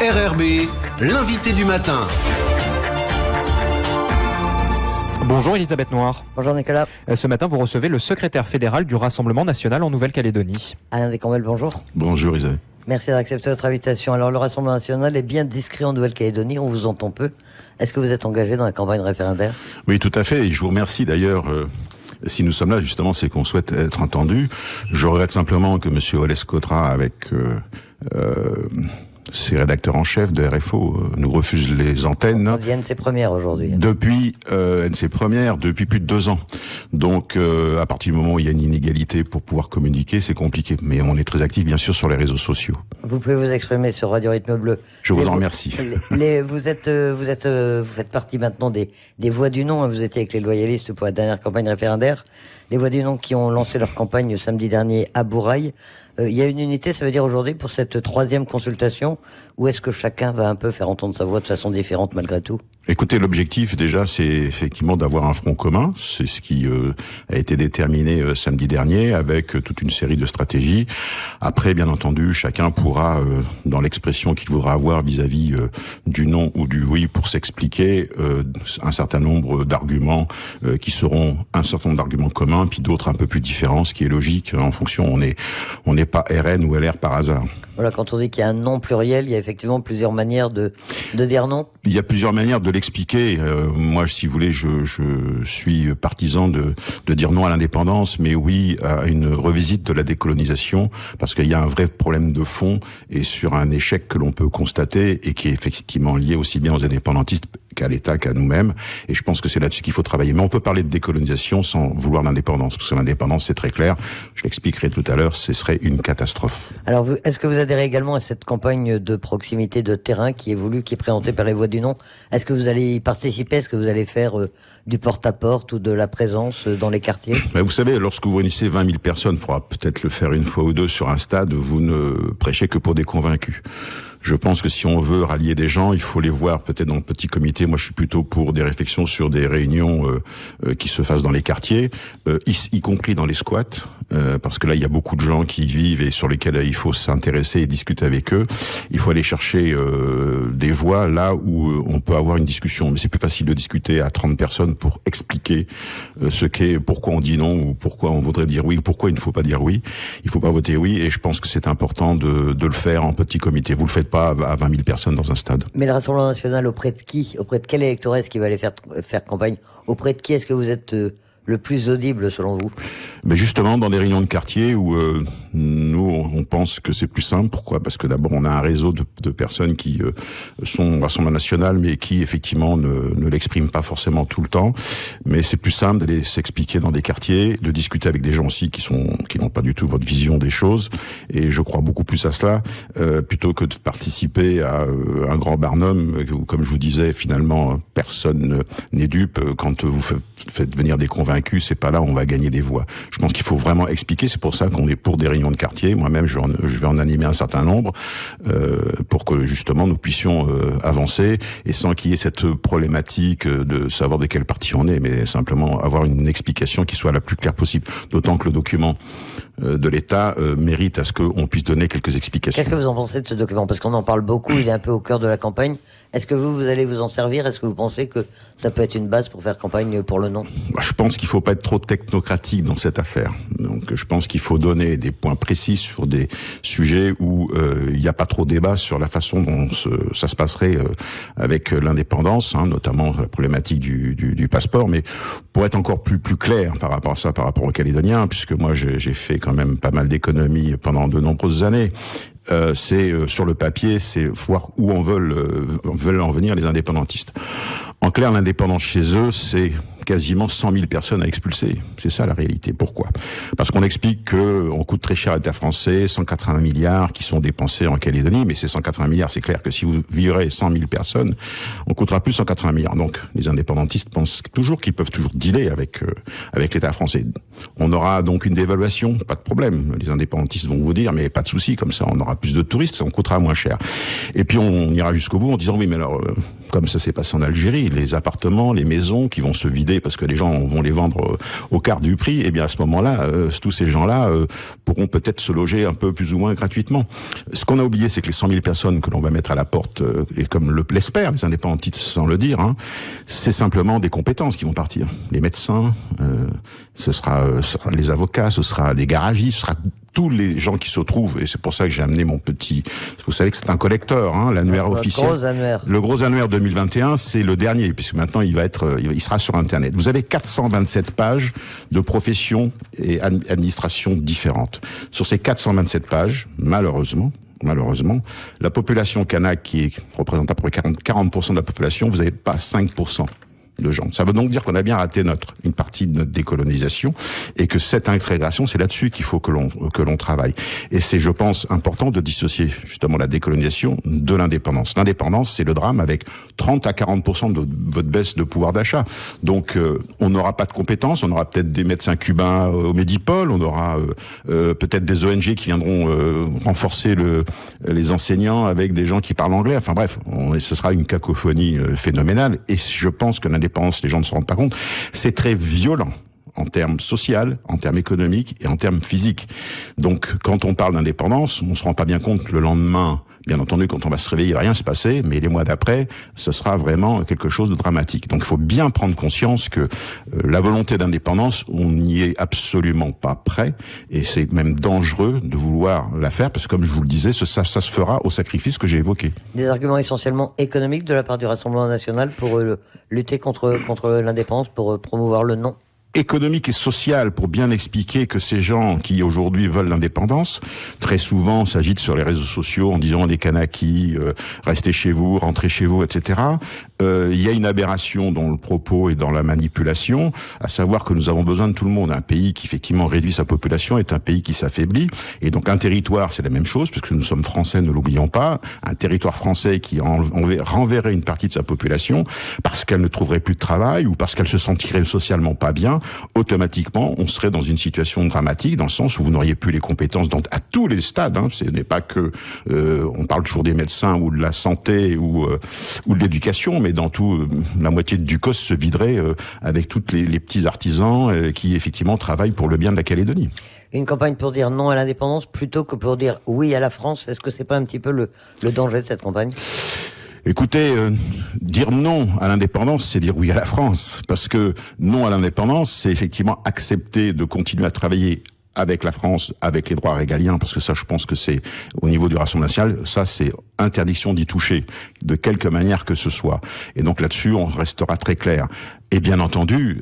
RRB, l'invité du matin. Bonjour Elisabeth Noir. Bonjour Nicolas. Ce matin, vous recevez le secrétaire fédéral du Rassemblement national en Nouvelle-Calédonie. Alain Descombelles, bonjour. Bonjour Elisabeth. Merci d'avoir accepté notre invitation. Alors le Rassemblement national est bien discret en Nouvelle-Calédonie, on vous entend peu. Est-ce que vous êtes engagé dans la campagne référendaire ? Oui, tout à fait, et je vous remercie d'ailleurs. Si nous sommes là, justement, c'est qu'on souhaite être entendu. Je regrette simplement que M. Wallace Cotra, avec ses rédacteurs en chef de RFO, nous refuse les antennes. On dit NC Première aujourd'hui. Depuis NC Première, depuis plus de 2 ans. Donc, à partir du moment où il y a une inégalité pour pouvoir communiquer, c'est compliqué. Mais on est très actif, bien sûr, sur les réseaux sociaux. Vous pouvez vous exprimer sur Radio Rythme Bleu. Je vous en remercie. Vous faites partie maintenant des Voix du Non. Vous étiez avec les loyalistes pour la dernière campagne référendaire. Les Voix du Non qui ont lancé leur campagne samedi dernier à Bourail. Il y a une unité, ça veut dire aujourd'hui, pour cette 3e consultation, où est-ce que chacun va un peu faire entendre sa voix de façon différente malgré tout ? Écoutez, l'objectif déjà, c'est effectivement d'avoir un front commun. C'est ce qui a été déterminé samedi dernier avec toute une série de stratégies. Après, bien entendu, chacun pourra, dans l'expression qu'il voudra avoir vis-à-vis du non ou du oui, pour s'expliquer, un certain nombre d'arguments qui seront un certain nombre d'arguments communs, puis d'autres un peu plus différents, ce qui est logique en fonction. On n'est pas RN ou LR par hasard. Voilà, quand on dit qu'il y a un non pluriel, il y a effectivement plusieurs manières de dire non. Il y a plusieurs manières de l'expliquer. Moi, si vous voulez, je suis partisan de dire non à l'indépendance, mais oui à une revisite de la décolonisation, parce qu'il y a un vrai problème de fond et sur un échec que l'on peut constater et qui est effectivement lié aussi bien aux indépendantistes qu'à l'État, qu'à nous-mêmes. Et je pense que c'est là-dessus qu'il faut travailler. Mais on peut parler de décolonisation sans vouloir l'indépendance, parce que l'indépendance, c'est très clair. Je l'expliquerai tout à l'heure, ce serait une catastrophe. Alors, est-ce que vous adhérez également à cette campagne de proximité de terrain qui est voulue, qui est présentée par les Voix du Non ? Est-ce que vous allez y participer ? Est-ce que vous allez faire du porte-à-porte ou de la présence dans les quartiers ? Vous savez, lorsque vous réunissez 20 000 personnes, il faudra peut-être le faire une fois ou deux sur un stade, vous ne prêchez que pour des convaincus. Je pense que si on veut rallier des gens, il faut les voir peut-être dans le petit comité. Moi, je suis plutôt pour des réflexions sur des réunions qui se fassent dans les quartiers, y compris dans les squats, parce que là, il y a beaucoup de gens qui y vivent et sur lesquels il faut s'intéresser et discuter avec eux. Il faut aller chercher des voies là où on peut avoir une discussion. Mais c'est plus facile de discuter à 30 personnes pour expliquer ce qu'est, pourquoi on dit non ou pourquoi on voudrait dire oui ou pourquoi il ne faut pas dire oui. Il ne faut pas voter oui et je pense que c'est important de le faire en petit comité. Vous le faites pas à 20 000 personnes dans un stade. Mais le Rassemblement national, auprès de qui ? Auprès de quel électorat est-ce qu'il va aller faire campagne ? Auprès de qui est-ce que vous êtes le plus audible selon vous ? Mais justement, dans des réunions de quartier où nous, on pense que c'est plus simple. Pourquoi ? Parce que d'abord, on a un réseau de personnes qui sont au Rassemblement national, mais qui, effectivement, ne l'expriment pas forcément tout le temps. Mais c'est plus simple d'aller s'expliquer dans des quartiers, de discuter avec des gens aussi qui n'ont pas du tout votre vision des choses. Et je crois beaucoup plus à cela, plutôt que de participer à un grand barnum, où, comme je vous disais, finalement, personne n'est dupe. Quand vous faites venir des convaincus, c'est pas là où on va gagner des voix. Je pense qu'il faut vraiment expliquer, c'est pour ça qu'on est pour des réunions de quartier. Moi-même, je vais en animer un certain nombre pour que justement nous puissions avancer et sans qu'il y ait cette problématique de savoir de quel parti on est, mais simplement avoir une explication qui soit la plus claire possible. D'autant que le document de l'État mérite à ce qu'on puisse donner quelques explications. Qu'est-ce que vous en pensez de ce document ? Parce qu'on en parle beaucoup, il est un peu au cœur de la campagne. Est-ce que vous allez vous en servir ? Est-ce que vous pensez que ça peut être une base pour faire campagne pour le non ? Je pense qu'il ne faut pas être trop technocratique dans cette affaire. Donc, je pense qu'il faut donner des points précis sur des sujets où il n'y a pas trop de débat sur la façon dont ça se passerait avec l'indépendance, notamment la problématique du passeport. Mais pour être encore plus clair par rapport à ça, par rapport aux Calédoniens, puisque moi j'ai fait quand même pas mal d'économies pendant de nombreuses années. C'est sur le papier, c'est voir où veulent en venir les indépendantistes. En clair, l'indépendance chez eux, c'est quasiment 100 000 personnes à expulser. C'est ça la réalité. Pourquoi ? Parce qu'on explique qu'on coûte très cher à l'État français, 180 milliards qui sont dépensés en Calédonie, mais ces 180 milliards, c'est clair que si vous virez 100 000 personnes, on coûtera plus 180 milliards. Donc, les indépendantistes pensent toujours qu'ils peuvent toujours dealer avec l'État français. On aura donc une dévaluation, pas de problème. Les indépendantistes vont vous dire, mais pas de souci, comme ça, on aura plus de touristes, on coûtera moins cher. Et puis, on ira jusqu'au bout en disant, oui, mais alors, comme ça s'est passé en Algérie, les appartements, les maisons qui vont se vider liquider parce que les gens vont les vendre au quart du prix, et bien à ce moment-là, tous ces gens-là pourront peut-être se loger un peu plus ou moins gratuitement. Ce qu'on a oublié, c'est que les 100 000 personnes que l'on va mettre à la porte, et comme l'espèrent les indépendantistes sans le dire, c'est simplement des compétences qui vont partir. Les médecins, ce sera les avocats, ce sera les garagistes, ce sera tous les gens qui se trouvent, et c'est pour ça que j'ai amené mon petit... Vous savez que c'est un collecteur, l'annuaire officiel. Gros annuaire. Le gros annuaire 2021, c'est le dernier, puisque maintenant il sera sur Internet. Vous avez 427 pages de professions et administrations différentes. Sur ces 427 pages, malheureusement, la population kanak, qui représente à peu près 40% de la population, vous n'avez pas 5% de gens. Ça veut donc dire qu'on a bien raté une partie de notre décolonisation, et que cette intégration, c'est là-dessus qu'il faut que l'on travaille. Et c'est, je pense, important de dissocier justement la décolonisation de l'indépendance. L'indépendance, c'est le drame, avec 30 à 40% de votre baisse de pouvoir d'achat. Donc, on n'aura pas de compétences, on aura peut-être des médecins cubains au Médipôle, on aura peut-être des ONG qui viendront renforcer les enseignants avec des gens qui parlent anglais. Enfin bref, ce sera une cacophonie phénoménale. Et je pense que l'indépendance, les gens ne se rendent pas compte, c'est très violent en termes social, en termes économiques et en termes physiques. Donc, quand on parle d'indépendance, on se rend pas bien compte que le lendemain, bien entendu, quand on va se réveiller, il va rien se passer, mais les mois d'après, ce sera vraiment quelque chose de dramatique. Donc, il faut bien prendre conscience que la volonté d'indépendance, on n'y est absolument pas prêt, et c'est même dangereux de vouloir la faire, parce que comme je vous le disais, ça se fera au sacrifice que j'ai évoqué. Des arguments essentiellement économiques de la part du Rassemblement national pour lutter contre l'indépendance, pour promouvoir le non. Économique et social, pour bien expliquer que ces gens qui aujourd'hui veulent l'indépendance, très souvent s'agitent sur les réseaux sociaux en disant les Kanakis, restez chez vous, rentrez chez vous, etc. Il y a une aberration dans le propos et dans la manipulation, à savoir que nous avons besoin de tout le monde. Un pays qui effectivement réduit sa population est un pays qui s'affaiblit, et donc un territoire, c'est la même chose, puisque nous sommes français, ne l'oublions pas. Un territoire français qui renverrait une partie de sa population parce qu'elle ne trouverait plus de travail ou parce qu'elle se sentirait socialement pas bien, automatiquement, on serait dans une situation dramatique, dans le sens où vous n'auriez plus les compétences à tous les stades. Ce n'est pas que on parle toujours des médecins ou de la santé ou de l'éducation, mais dans tout, la moitié du COS se viderait avec toutes les petits artisans qui effectivement travaillent pour le bien de la Calédonie. Une campagne pour dire non à l'indépendance plutôt que pour dire oui à la France, est-ce que c'est pas un petit peu le danger de cette campagne ? Écoutez, dire non à l'indépendance, c'est dire oui à la France. Parce que non à l'indépendance, c'est effectivement accepter de continuer à travailler avec la France, avec les droits régaliens, parce que ça, je pense que c'est, au niveau du Rassemblement national, ça, c'est interdiction d'y toucher, de quelque manière que ce soit. Et donc là-dessus, on restera très clair. Et bien entendu,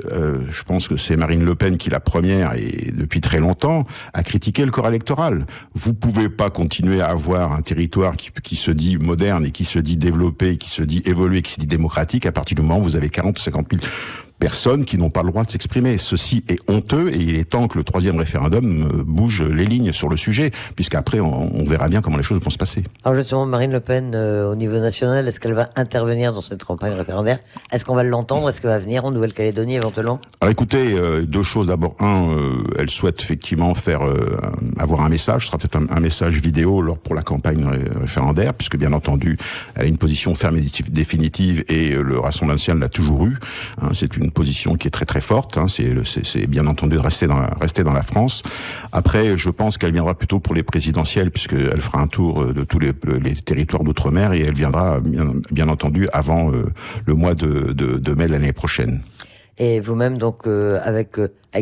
je pense que c'est Marine Le Pen qui, la première, et depuis très longtemps, a critiqué le corps électoral. Vous pouvez pas continuer à avoir un territoire qui se dit moderne et qui se dit développé, qui se dit évolué, qui se dit démocratique, à partir du moment où vous avez 40 ou 50 000 personnes qui n'ont pas le droit de s'exprimer. Ceci est honteux, et il est temps que le 3e référendum bouge les lignes sur le sujet, puisqu'après, on verra bien comment les choses vont se passer. Alors justement, Marine Le Pen, au niveau national, est-ce qu'elle va intervenir dans cette campagne référendaire ? Est-ce qu'on va l'entendre ? Est-ce qu'elle va venir en Nouvelle-Calédonie éventuellement ? Alors écoutez, deux choses. D'abord, elle souhaite effectivement avoir un message, ce sera peut-être un message vidéo pour la campagne référendaire, puisque bien entendu, elle a une position ferme et définitive, et le Rassemblement national l'a toujours eu. C'est une position qui est très très forte. C'est bien entendu de rester dans la France. Après, je pense qu'elle viendra plutôt pour les présidentielles, puisqu'elle fera un tour de tous les territoires d'outre-mer, et elle viendra bien entendu avant le mois de mai l'année prochaine. Et vous-même, donc, avec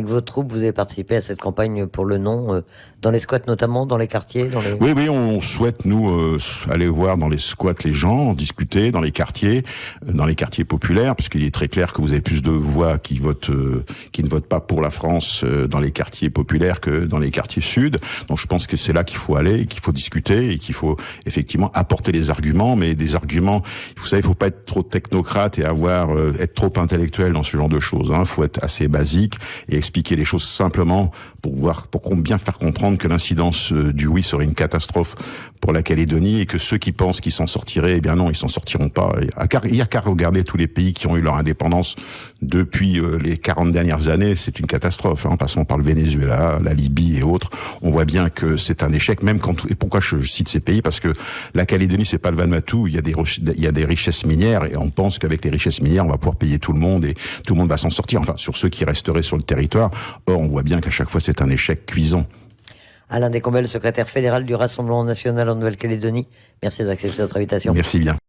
vos troupes, vous avez participé à cette campagne pour le non, dans les squats notamment, dans les quartiers Oui, on souhaite, nous, aller voir dans les squats les gens, discuter dans les quartiers populaires, puisqu'il est très clair que vous avez plus de voix qui ne votent pas pour la France dans les quartiers populaires que dans les quartiers sud. Donc je pense que c'est là qu'il faut aller, qu'il faut discuter, et qu'il faut effectivement apporter des arguments, mais des arguments, vous savez, il faut pas être trop technocrate et être trop intellectuel dans ce genre de choses. Il faut être assez basique et expliquer les choses simplement pour bien faire comprendre que l'incidence du oui serait une catastrophe pour la Calédonie, et que ceux qui pensent qu'ils s'en sortiraient, eh bien non, ils s'en sortiront pas. Il y a qu'à regarder tous les pays qui ont eu leur indépendance depuis les 40 dernières années, c'est une catastrophe. En passant par le Venezuela, la Libye et autres, on voit bien que c'est un échec. Et pourquoi je cite ces pays ? Parce que la Calédonie, c'est pas le Vanuatu. Il y a des richesses minières, et on pense qu'avec les richesses minières, on va pouvoir payer tout le monde, et tout le monde va va s'en sortir, enfin sur ceux qui resteraient sur le territoire. Or, on voit bien qu'à chaque fois, c'est un échec cuisant. Alain Descombes, le secrétaire fédéral du Rassemblement national en Nouvelle-Calédonie. Merci d'avoir accepté notre invitation. Merci bien.